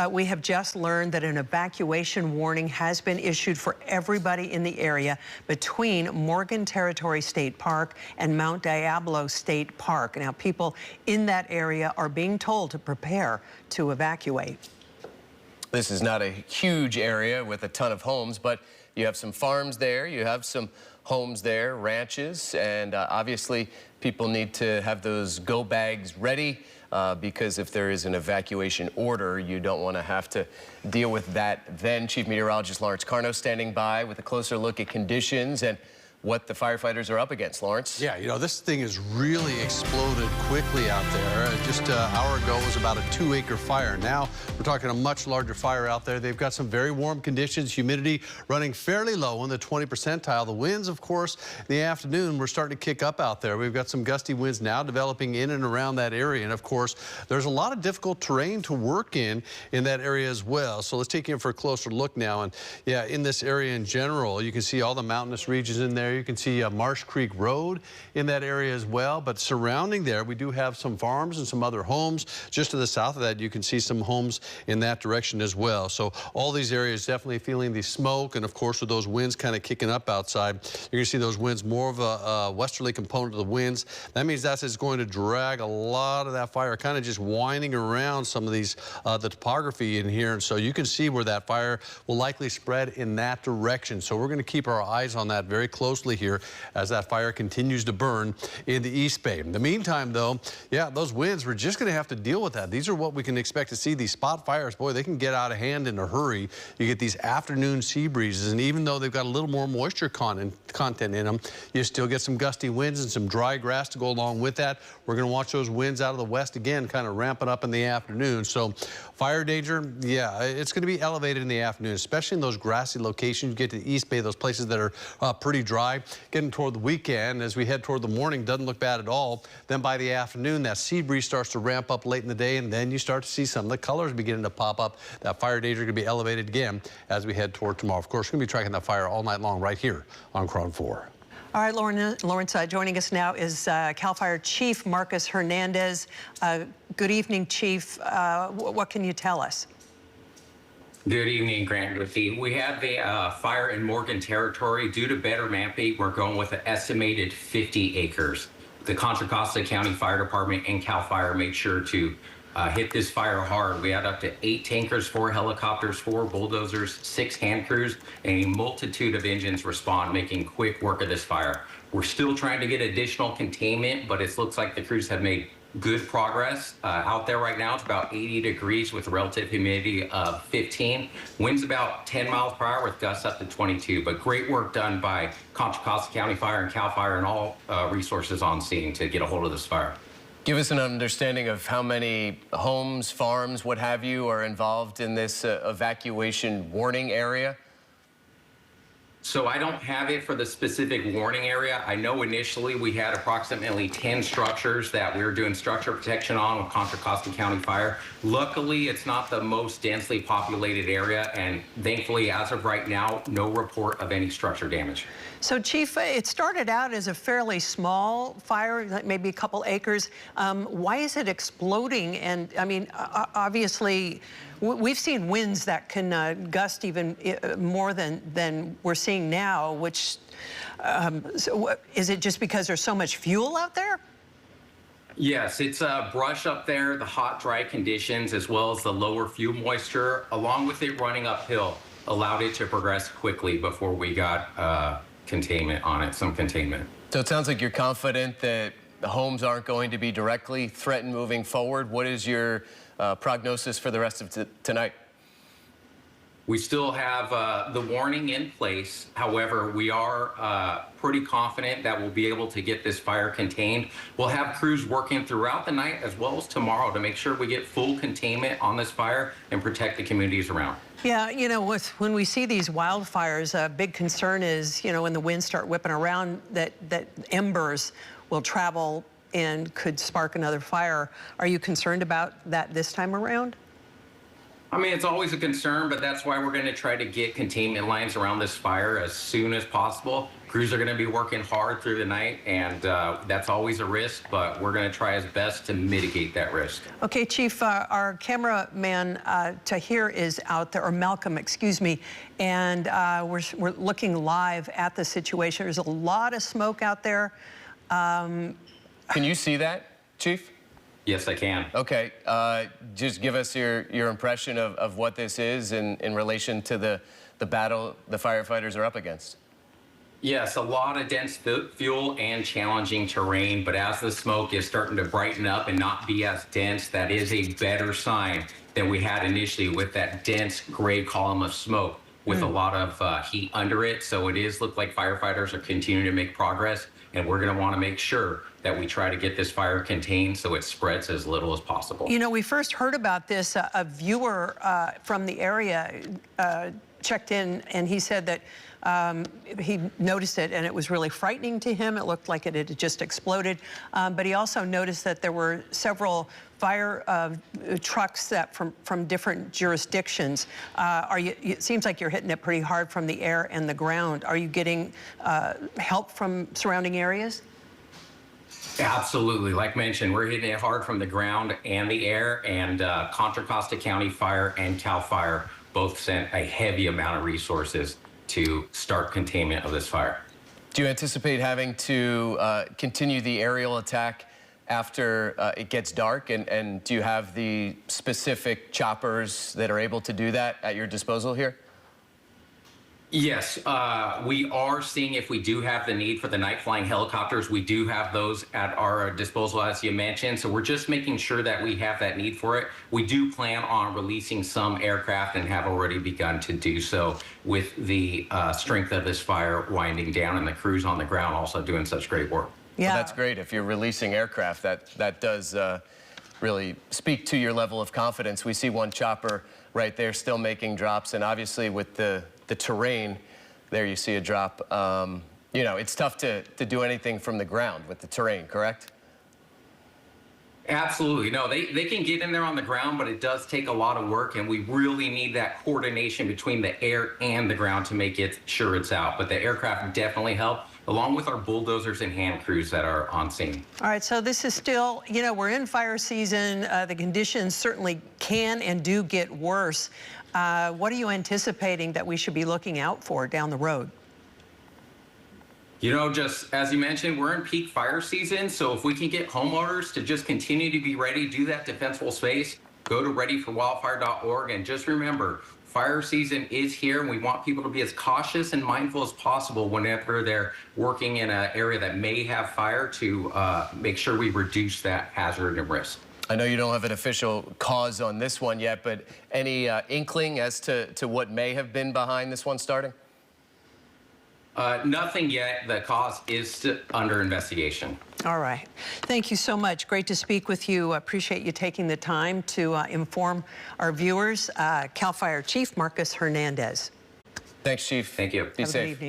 We have just learned that an evacuation warning has been issued for everybody in the area between Morgan Territory State Park and Mount Diablo State Park. Now, people in that area are being told to prepare to evacuate. This is not a huge area with a ton of homes, but you have some farms there, you have some homes there, ranches, and obviously people need to have those go bags ready because if there is an evacuation order, you don't want to have to deal with that then. Chief Meteorologist Lawrence Carno standing by with a closer look at conditions and what the firefighters are up against. Lawrence? Yeah, you know, this thing has really exploded quickly out there. Just an hour ago it was about a 2-acre fire. Now we're talking a much larger fire out there. They've got some very warm conditions, humidity running fairly low in the 20 percentile. The winds, of course, in the afternoon, we're starting to kick up out there. We've got some gusty winds now developing in and around that area. And of course, there's a lot of difficult terrain to work in that area as well. So let's take you in for a closer look now. And yeah, in this area in general, you can see all the mountainous regions in there. You can see Marsh Creek Road in that area as well. But surrounding there, we do have some farms and some other homes. Just to the south of that, you can see some homes in that direction as well. So all these areas definitely feeling the smoke. And of course, with those winds kind of kicking up outside, you're going to see those winds, more of a westerly component of the winds. That means that is going to drag a lot of that fire kind of just winding around some of these, the topography in here. And so you can see where that fire will likely spread in that direction. So we're going to keep our eyes on that very closely here as that fire continues to burn in the East Bay. In the meantime, though, yeah, those winds, we're just going to have to deal with that. These are what we can expect to see. These spot fires, boy, they can get out of hand in a hurry. You get these afternoon sea breezes, and even though they've got a little more moisture content in them, you still get some gusty winds and some dry grass to go along with that. We're going to watch those winds out of the west again, kind of ramping up in the afternoon. So fire danger, yeah, it's going to be elevated in the afternoon, especially in those grassy locations. You get to the East Bay, those places that are pretty dry. Getting toward the weekend, as we head toward the morning, doesn't look bad at all. Then by the afternoon, that sea breeze starts to ramp up late in the day, and then you start to see some of the colors beginning to pop up. That fire danger going to be elevated again as we head toward tomorrow. Of course, we're going to be tracking that fire all night long right here on KRON 4. All right, Lawrence, joining us now is CAL FIRE Chief Marcus Hernandez. Good evening, Chief. What can you tell us? Good evening, Grant. We have the fire in Morgan Territory. Due to better mapping, we're going with an estimated 50 acres. The Contra Costa County Fire Department and CAL FIRE made sure to hit this fire hard. We had up to 8 tankers, 4 helicopters, 4 bulldozers, 6 hand crews, and a multitude of engines respond, making quick work of this fire. We're still trying to get additional containment, but it looks like the crews have made good progress. Out there right now, it's about 80 degrees with relative humidity of 15. Winds about 10 miles per hour with gusts up to 22. But great work done by Contra Costa County Fire and CAL FIRE and all resources on scene to get a hold of this fire. Give us an understanding of how many homes, farms, what have you, are involved in this evacuation warning area. So I don't have it for the specific warning area. I know initially we had approximately 10 structures that we were doing structure protection on with Contra Costa County Fire. Luckily, it's not the most densely populated area, and thankfully, as of right now, no report of any structure damage. So, Chief, it started out as a fairly small fire, like maybe a couple acres. Why is it exploding? And, I mean, obviously, we've seen winds that can gust even more than we're seeing now, which, so is it just because there's so much fuel out there? Yes, it's brush up there, the hot, dry conditions, as well as the lower fuel moisture, along with it running uphill, allowed it to progress quickly before we got containment on it, some containment. So it sounds like you're confident that the homes aren't going to be directly threatened moving forward. What is your prognosis for the rest of tonight? We still have the warning in place. However, we are pretty confident that we'll be able to get this fire contained. We'll have crews working throughout the night as well as tomorrow to make sure we get full containment on this fire and protect the communities around. Yeah, you know, when we see these wildfires, a big concern is, you know, when the winds start whipping around, that embers will travel and could spark another fire. Are you concerned about that this time around? I mean, it's always a concern, but that's why we're going to try to get containment lines around this fire as soon as possible. Crews are going to be working hard through the night, and that's always a risk, but we're going to try as best to mitigate that risk. Okay, Chief, our cameraman Tahir is out there, or Malcolm, excuse me, and we're looking live at the situation. There's a lot of smoke out there. Can you see that, Chief? Yes, I can. Okay, just give us your impression of what this is in relation to the battle the firefighters are up against. Yes, a lot of dense fuel and challenging terrain, but as the smoke is starting to brighten up and not be as dense, that is a better sign than we had initially with that dense gray column of smoke with a lot of heat under it. So it is look like firefighters are continuing to make progress, and we're going to want to make sure that we try to get this fire contained so it spreads as little as possible. You know, we first heard about this, a viewer from the area checked in, and he said that he noticed it, and it was really frightening to him. It looked like it had just exploded. But he also noticed that there were several fire trucks that from different jurisdictions. It seems like you're hitting it pretty hard from the air and the ground. Are you getting help from surrounding areas? Absolutely. Like mentioned, we're hitting it hard from the ground and the air, and Contra Costa County Fire and CAL FIRE both sent a heavy amount of resources to start containment of this fire. Do you anticipate having to continue the aerial attack after it gets dark? And do you have the specific choppers that are able to do that at your disposal here? Yes, we are seeing if we do have the need for the night flying helicopters, we do have those at our disposal, as you mentioned. So we're just making sure that we have that need for it. We do plan on releasing some aircraft and have already begun to do so with the strength of this fire winding down and the crews on the ground also doing such great work. Yeah, well, that's great. If you're releasing aircraft, that does really speak to your level of confidence. We see one chopper right there still making drops, and obviously with the terrain, there you see a drop. You know, it's tough to do anything from the ground with the terrain, correct? Absolutely. No, they can get in there on the ground, but it does take a lot of work, and we really need that coordination between the air and the ground to make it sure it's out. But the aircraft definitely help, along with our bulldozers and hand crews that are on scene. All right, so this is still, you know, we're in fire season. The conditions certainly can and do get worse. What are you anticipating that we should be looking out for down the road? You know, just as you mentioned, we're in peak fire season, so if we can get homeowners to just continue to be ready, do that defensible space, go to readyforwildfire.org, and just remember, fire season is here, and we want people to be as cautious and mindful as possible whenever they're working in an area that may have fire to make sure we reduce that hazard and risk. I know you don't have an official cause on this one yet, but any inkling as to what may have been behind this one starting? Nothing yet. The cause is under investigation. All right. Thank you so much. Great to speak with you. Appreciate you taking the time to inform our viewers. CAL FIRE Chief Marcus Hernandez. Thanks, Chief. Thank you. Be safe.